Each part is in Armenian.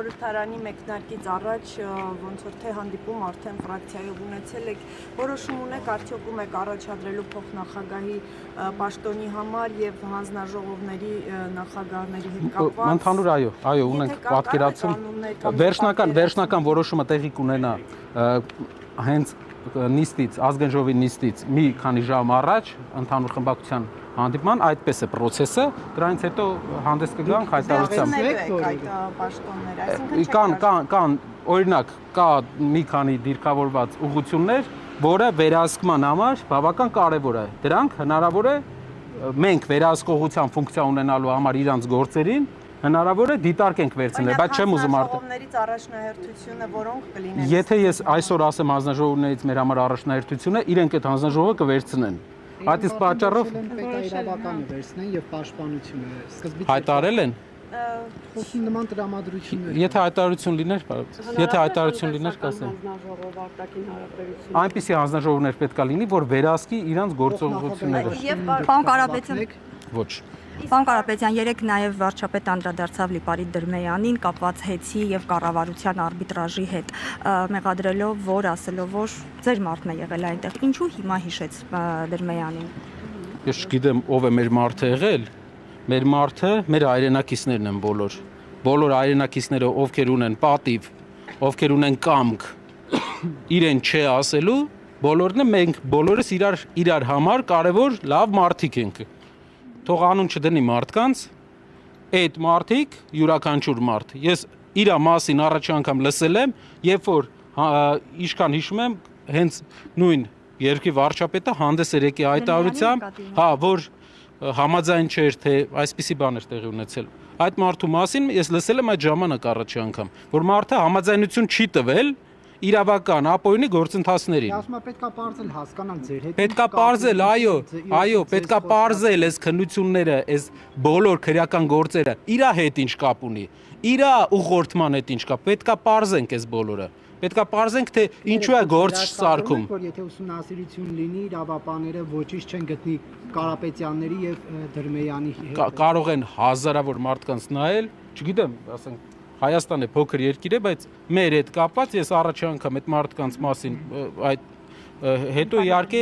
խորհրդարանի մեկնարկից առաջ ոնց որ թե հանդիպում արդեն ֆրակցիայով ունեցել եք, որոշում ունեք արդյոք ում եք առաջադրելու փոխնախագահի պաշտոնի համար եւ հանձնաժողովների նախագահների հետ կապված։ Ընդհանուր այո, ունենք պատկերացում։ Վերջնական որոշումը տեղի կունենա հենց նիստից, ազգային ժողովի նիստից մի քանի ժամ առաջ ընդհանուր խմբակցության հանդիպման, այդպես է process-ը, դրանից հետո հանդես կգանք հայտարարությամբ։ Կան օրինակ կա մի քանի դիրքավորված ուղղություններ, որը վերահսկման համար բավական կարևոր է։ Դրանք հնարավոր է մենք վերահսկողության ֆունկցիա ունենալու համար իրանց գործերին հնարավոր է դիտարկենք վերցնել, բայց չեմ ուզում հանձնաժողովներից առաջնահերթությունը որոնք կլինեն։ Եթե ես այսօր ասեմ հանձնաժողովներից մեր համար առաջնահերթությունը, իրենք այդ հանձնաժողովը կվերցնեն։ Այդ իսկ պատճառով պետաիրավականը վերցնեն եւ պաշտպանությունը սկզբից հայտարարել են։ Խոսում նման տրամադրություններ։ Եթե հայտարարություն լիներ, կասեմ։ Այնպիսի հանձնաժողովներ պետք է լինի, որ վերահսկի իրանց գործողությունները։ Պարոն Կարապետյան։ Ոչ։ Պարոն Կարապետյան, երեք նաև վարչապետ անդրադարձավ Լիպարիտ Դրմեյանին կապված հեծի եւ կառավարության արբիտրաժի հետ, մեղադրելով, որ ասելով, որ ձեր մարդն է եղել այնտեղ։ Ինչու հիմա հիշեց Դրմեյանին։ Ես չգիտեմ ով է մեր մարդը եղել։ Մեր մարդը մեր հայրենակիցներն են բոլոր։ Բոլոր հայրենակիցները, ովքեր ունեն պատիվ, ովքեր ունեն կամք, իրեն չէ ասելու, բոլորն են մենք բոլորս իրար համար կարևոր լավ մարդիկ ենք։ Թող անուն չդնի մարդկանց, այդ մարդիկ յուրաքանչյուր մարդ։ Ես իրա մասին առաջ անգամ լսել եմ, երբ որ իշքան հիշում եմ, հենց նույն երկրի վարչապետը հանդես էր եկել հայտարարությամբ, որ համաձայն չէր, թե այսպիսի բան էր տեղի ունեցել։ Այդ մարդու մասին ես լսել եմ այդ ժամանակ առաջի անգամ, որ մարդը համաձայնություն չի տվել իրավական ապօրինի գործընթացներին։ Ասում եմ պետքա պարզել հասկանալ ձեր հետ։ Պետքա պարզել, այո, պետքա պարզել այս քննությունները, այս բոլոր քրեական գործերը, իրա հետ ինչ կապ ունի, իրա ուղղորդման հետ ինչ կապ, պետքա պարզենք այս բոլորը։ Պետքա պարզենք, թե ինչու է գործ սարքում։ Որ եթե ուսումնասիրություն լինի, իրավապանները ոչինչ չեն գտնի Կարապետյանների եւ Դրմեյանի հետ։ Կարող են հազարավոր մարդկանց նայել, չգիտեմ, ասենք Հայաստանը փոքր երկիր է, բայց մեր հետ կապված ես առաջի անգամ այդ մարդկանց մասին այդ հետո իհարկե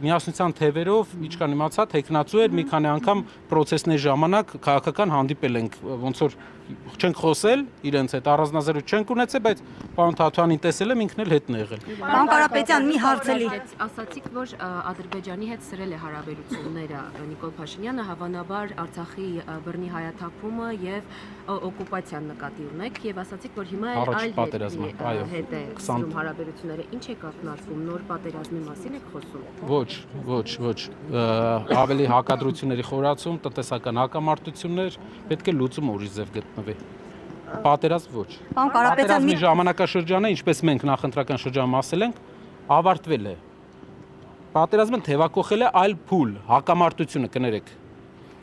միասնության թևերով ինչքան իմացա տեխնացու էր մի քանի անգամ process-ների ժամանակ քաղաքական հանդիպել ենք ոնց որ չենք խոսել իրենց հետ առանձնազրույց չենք ունեցել բայց պարոն Թաթյանին տեսել եմ ինքն էլ հետն է եղել Պարոն Կարապետյան մի հարցելի ասացիք որ Ադրբեջանի հետ սրել է հարաբերությունները Նիկոլ Փաշինյանը հավանաբար Արցախի բռնի հայաթափումը եւ օկուպացիան նկատի ունեք եւ ասացիք որ հիմա այլ հետ է սրում հարաբերությունները ինչ է կապնացվում նոր պատերազմի մասին եք խոսում Ոչ ավելի հակադրությունների խորացում տնտեսական հակամարտություններ պետք է լուծում ուրիշ ձև գտնվի Պատերազմ ոչ Պարոն Կարապետյան մի ժամանակաշրջանը ինչպես մենք նախընտրական շրջանում ասել ենք ավարտվել է Պատերազմը թևակողել է այլ փուլ հակամարտությունը կներեք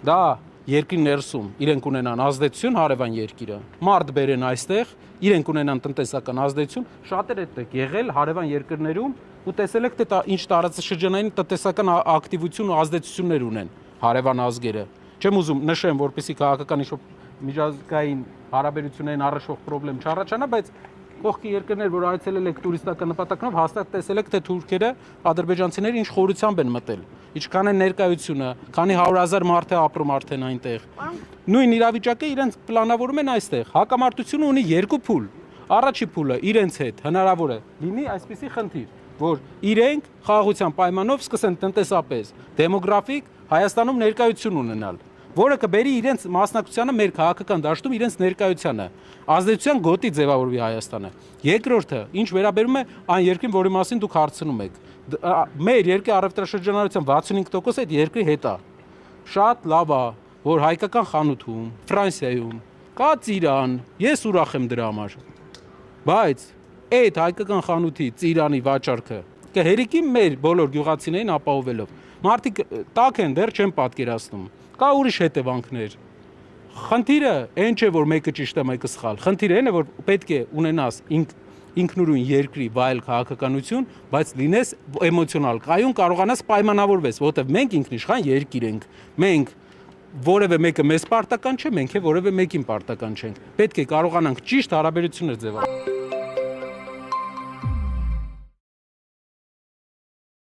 դա երկրի ներսում իրենք ունենան ազդեցություն հարևան երկիրը մարդ բերեն այստեղ իրենք ունենան տնտեսական ազդեցություն շատեր այդտեղ եղել հարևան երկրներում ու տեսել եք թե ինչ տարածաշրջանային տնտեսական ակտիվություն ու ազդեցություններ ունեն հարևան ազգերը չեմ ուզում նշեմ որպեսզի քաղաքական ինչ-որ միջազգային հարաբերություններին առնչվող խնդրեմ չառաջանա բայց կողքի երկրներ որ այցելել եք տուրիստական նպատակներով հաստատ տեսել եք թե թուրքերը ադրբեջանցիները ինչ խորությամբ են մտել ինչքան է ներկայությունը քանի 100,000 մարդ է ապրում արդեն այնտեղ նույն իրավիճակը իրենց պլանավորում են այստեղ հակամարտությունը ունի երկու փուլ առաջի փուլը իրենց հետ հնարավոր է լինի այսպիսի խնդիր որ իրենք խաղաղության պայմանով սկսեն տնտեսապես դեմոգրաֆիկ Հայաստանում ներկայություն ունենալ որը կբերի իրենց մասնակցությանը մեր քաղաքական դաշտում իրենց ներկայությանը ազդեցության գոտի ձևավորվի Հայաստանը երկրորդը ինչ վերաբերում է այն երկրին որի մասին դուք հարցնում եք մեր երկրի առևտրաշրջանառության 65% այդ երկրի հետ է շատ լավ է որ հայկական խանութում Ֆրանսիայում կա ծիրան ես ուրախ եմ դրա համար բայց այդ հայկական խանութի ծիրանի վաճառքը կհերիկի մեր բոլոր գյուղացիներին ապահովելով մարդիկ տակ են դեռ չեն պատկերացնում կա ուրիշ հետևանքներ խնդիրը այն չէ որ մեկը ճիշտ է մեկը սխալ խնդիրը այն է որ պետք է ունենաս ինքնուրույն երկրի վայել քաղաքականություն բայց լինես էմոցիոնալ կայուն կարողանաս պայմանավորվես որովհետև մենք ինքնիշխան երկիր ենք մենք որևէ մեկը մեզ պարտական չէ, մենք է որևէ մեկին պարտական չենք։ Պետք է կարողանանք ճիշտ հարաբերություններ ձևավորել։